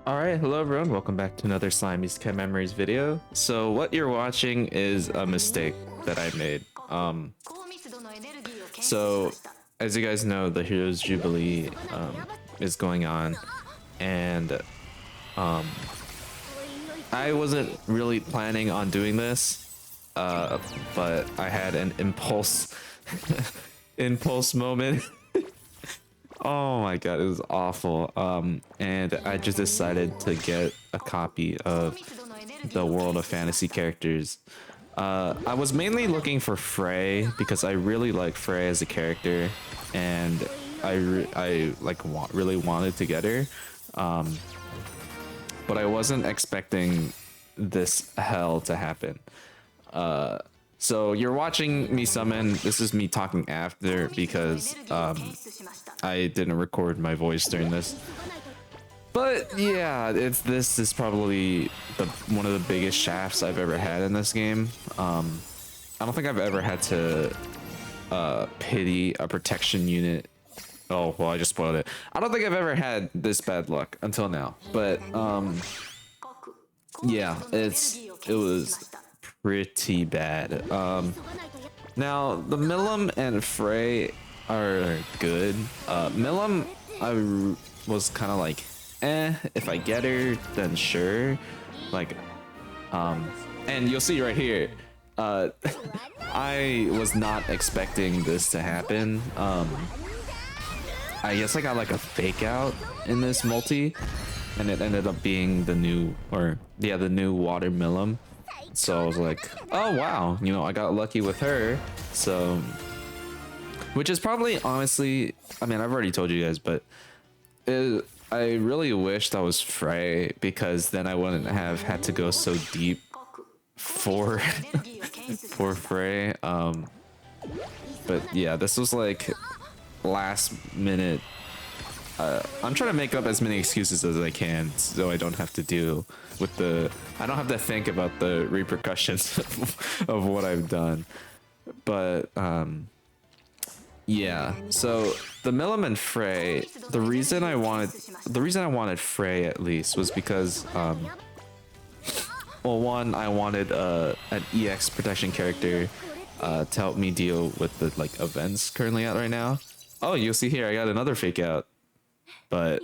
Alright, hello everyone, welcome back to another Slime Isekai Memories video. So what you're watching is a mistake that I made. So as you guys know, the Heroes Jubilee is going on, and I wasn't really planning on doing this, but I had an impulse moment. Oh my god, it was awful. And I just decided to get a copy of the World of Fantasy characters. I was mainly looking for Frey because I really like Frey as a character, and I really wanted to get her. But I wasn't expecting this hell to happen. So you're watching me summon. This is me talking after because I didn't record my voice during this. But yeah, this is probably one of the biggest shafts I've ever had in this game. I don't think I've ever had to pity a protection unit. Oh well, I just spoiled it. I don't think I've ever had this bad luck until now. But yeah, it was pretty bad. Now the Milim and Frey are good. Milim, I was kind of like, if I get her, then sure. Like, and you'll see right here, I was not expecting this to happen. I guess I got like a fake out in this multi, and it ended up being the new water Milim. So I was like, oh wow, you know, I got lucky with her. So, which is probably, honestly, I mean, I've already told you guys, but I really wished I was Frey, because then I wouldn't have had to go so deep for for Frey. But yeah, this was like last minute. I'm trying to make up as many excuses as I can so I don't have to deal with I don't have to think about the repercussions of what I've done. But yeah, so the Milim and Frey, the reason I wanted Frey at least was because well, one, I wanted an EX protection character to help me deal with the like events currently out right now. Oh, you'll see here I got another fake out. But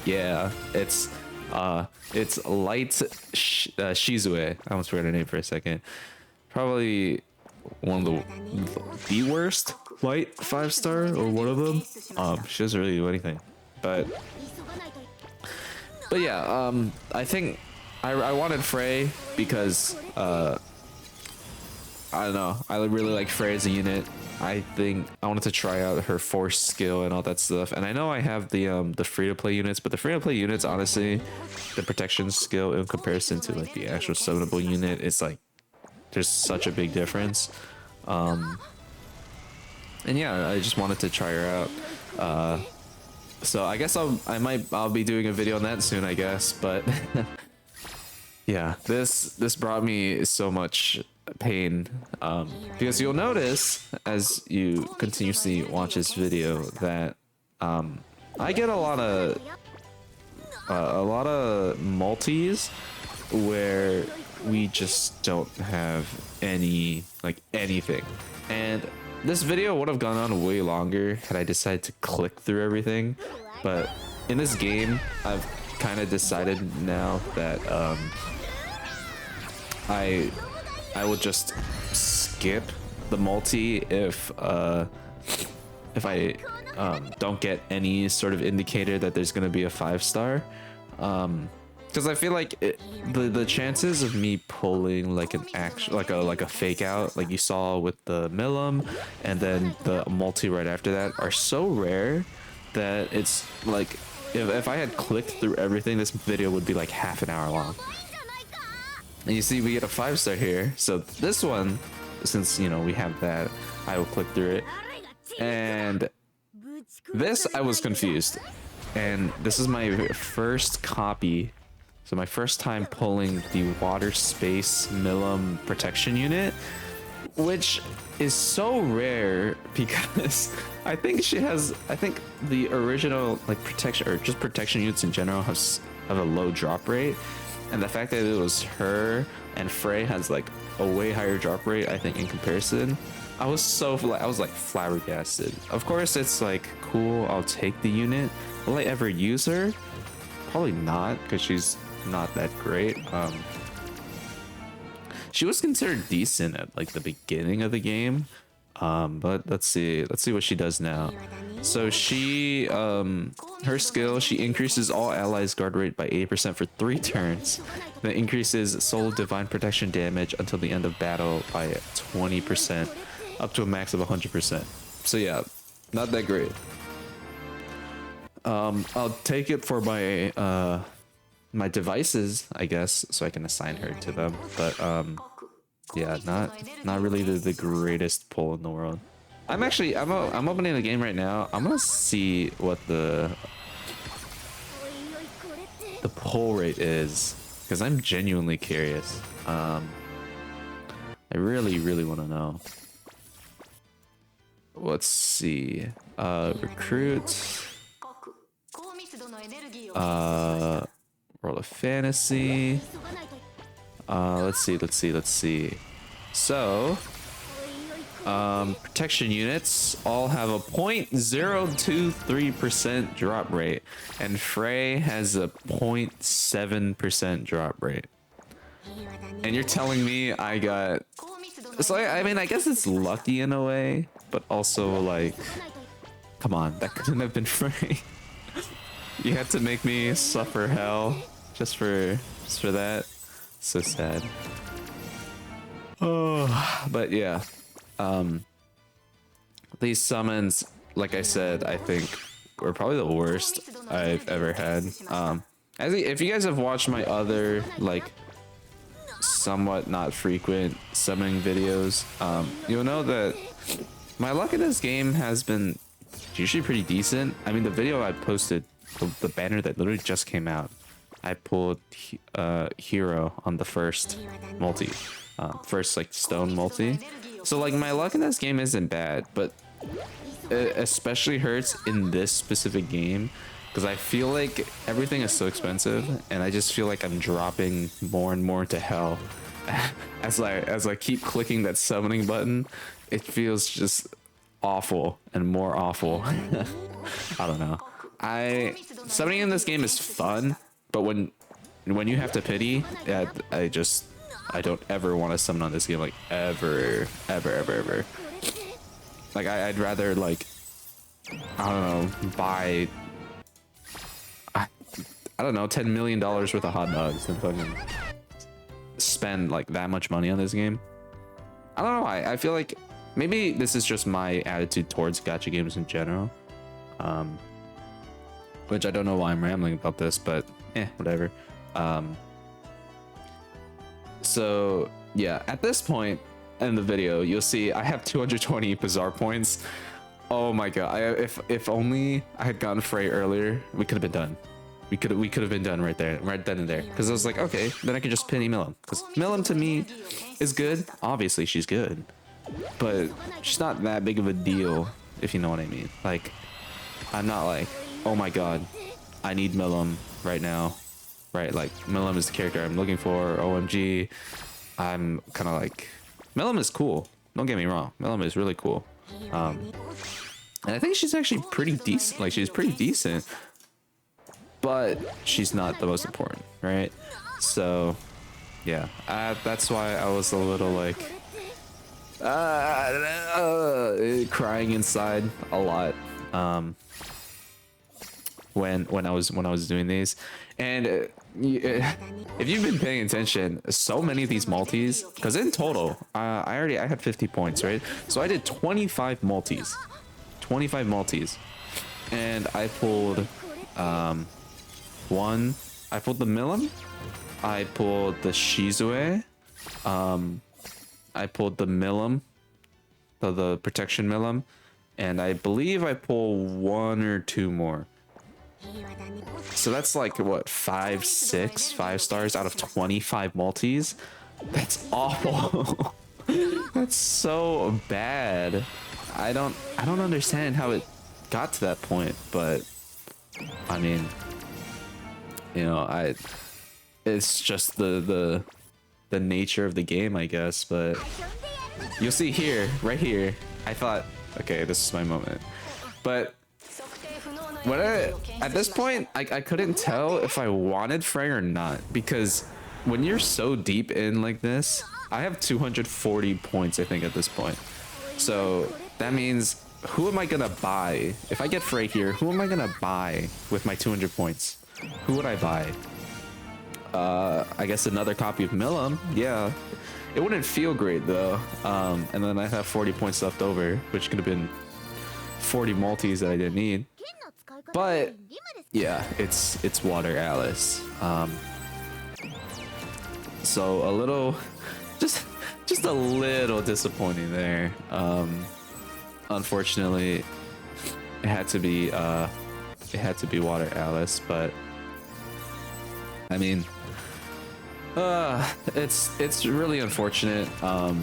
yeah, it's Light Shizue. I almost forgot her name for a second. Probably one of the worst Light 5-star, or one of them. She doesn't really do anything. But yeah, I think I wanted Frey because I don't know, I really like Frey as a unit. I think I wanted to try out her force skill and all that stuff. And I know I have the free-to-play units, but the free-to-play units, honestly, the protection skill in comparison to like the actual summonable unit, it's like there's such a big difference. And yeah, I just wanted to try her out. So I guess I'll be doing a video on that soon, I guess. But yeah, this brought me so much pain, because you'll notice as you continuously watch this video that I get a lot of multis where we just don't have anything, and this video would have gone on way longer had I decided to click through everything. But in this game, I've kind of decided now that I will just skip the multi if I don't get any sort of indicator that there's gonna be a 5-star, because I feel like the chances of me pulling like an actual like a fake out like you saw with the Milim and then the multi right after that are so rare that it's like if I had clicked through everything, this video would be like half an hour long. And you see we get a 5-star here, so this one, since you know we have that, I will click through it. And this, I was confused, and this is my first copy, so my first time pulling the water space Milim protection unit. which is so rare because I think she has. I think the original like protection or just protection units in general have a low drop rate, and the fact that it was her and Frey has like a way higher drop rate, I think in comparison. I was like flabbergasted. Of course, it's like cool. I'll take the unit. Will I ever use her? Probably not, because she's not that great. She was considered decent at like the beginning of the game, but let's see what she does now. So she her skill, she increases all allies guard rate by 80% for 3 turns. That increases soul divine protection damage until the end of battle by 20%, up to a max of 100%. So yeah, not that great. I'll take it for my my devices, I guess, so I can assign her to them. But yeah, not really the greatest pull in the world. I'm opening the game right now. I'm gonna see what the pull rate is, because I'm genuinely curious. I really want to know. Let's see. Recruit. World of Fantasy. Let's see. So, protection units all have a 0.023% drop rate, and Frey has a 0.7% drop rate. And you're telling me I got... So I mean, I guess it's lucky in a way, but also like, come on, that couldn't have been Frey. You had to make me suffer hell just for that. So sad. Oh, but yeah. These summons, like I said, I think were probably the worst I've ever had. If you guys have watched my other like somewhat not frequent summoning videos, you'll know that my luck in this game has been usually pretty decent. I mean, the video I posted, the banner that literally just came out, I pulled hero on the first multi, first like stone multi. So like my luck in this game isn't bad, but it especially hurts in this specific game because I feel like everything is so expensive, and I just feel like I'm dropping more and more to hell as I keep clicking that summoning button. It feels just awful and more awful. I don't know. Summoning in this game is fun, but when you have to pity, I don't ever want to summon on this game, like ever. Like I'd rather like, I don't know, buy I don't know, $10 million worth of hot dogs than fucking spend like that much money on this game. I don't know why. I feel like maybe this is just my attitude towards gacha games in general. Which I don't know why I'm rambling about this, but whatever. So yeah, at this point in the video, you'll see I have 220 Bazaar points. Oh my god! If only I had gotten Frey earlier, we could have been done. We could have been done right then and there. Because I was like, okay, then I could just pin Milim. Because Milim to me is good. Obviously, she's good, but she's not that big of a deal, if you know what I mean. Like, I'm not like, oh my god, I need Milim right now. Right, like Milim is the character I'm looking for. OMG, I'm kind of like, Milim is cool. Don't get me wrong, Milim is really cool. And I think she's actually pretty decent. Like, she's pretty decent, but she's not the most important, right? So, yeah, that's why I was a little like crying inside a lot when I was doing these. And if you've been paying attention, so many of these multis, because in total I had 50 points, right? So I did 25 multis, and I pulled I pulled the Milim, I pulled the Shizue, I pulled the Milim, the protection Milim, and I believe I pulled 1 or 2 more. So that's like what, 5 stars out of 25 multis. That's awful. That's so bad. I don't understand how it got to that point, but I mean, you know, it's just the nature of the game, I guess. But you'll see here, right here, I thought, okay, this is my moment. But at this point, I couldn't tell if I wanted Frey or not, because when you're so deep in like this, I have 240 points, I think, at this point. So that means, who am I gonna buy? If I get Frey here, who am I gonna buy with my 200 points? Who would I buy? I guess another copy of Milim. Yeah, it wouldn't feel great though. And then I have 40 points left over, which could have been 40 multis that I didn't need. But yeah, it's Water Alice. So a little, just a little disappointing there. Unfortunately, it had to be Water Alice, but I mean, it's really unfortunate. I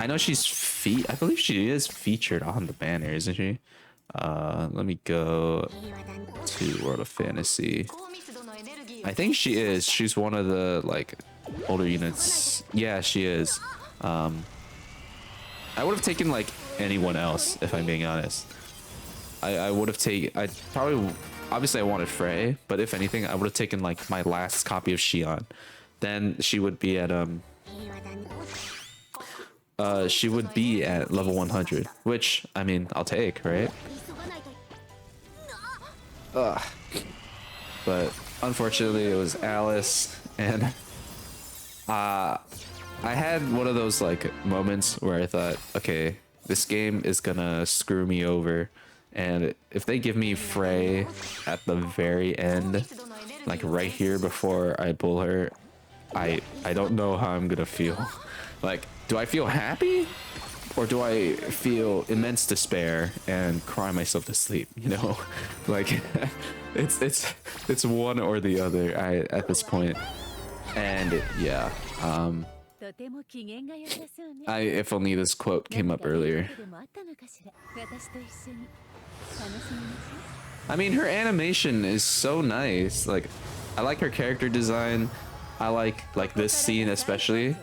know I believe she is featured on the banner, isn't she? Let me go to World of Fantasy. I think she is. She's one of the like older units. Yeah, she is. I would have taken like anyone else, if I'm being honest. I would have taken. I probably, obviously, I wanted Frey, but if anything, I would have taken like my last copy of Xion. Then she would be at level 100, which I mean, I'll take, right? Ugh. But unfortunately, it was Alice, and I had one of those like moments where I thought, okay, this game is gonna screw me over, and if they give me Frey at the very end, like right here before I pull her, I don't know how I'm gonna feel. Like, do I feel happy, or do I feel immense despair and cry myself to sleep? You know, like it's one or the other. At this point, and yeah. If only this quote came up earlier. I mean, her animation is so nice. Like, I like her character design. I like this scene especially,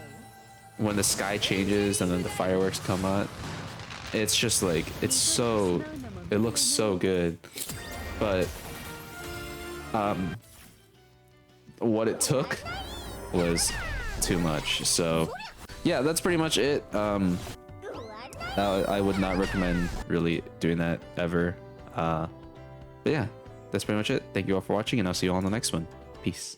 when the sky changes and then the fireworks come out. It's just like, it looks so good. But what it took was too much. So yeah, that's pretty much it. I would not recommend really doing that ever. But yeah, that's pretty much it. Thank you all for watching, and I'll see you all on the next one. Peace.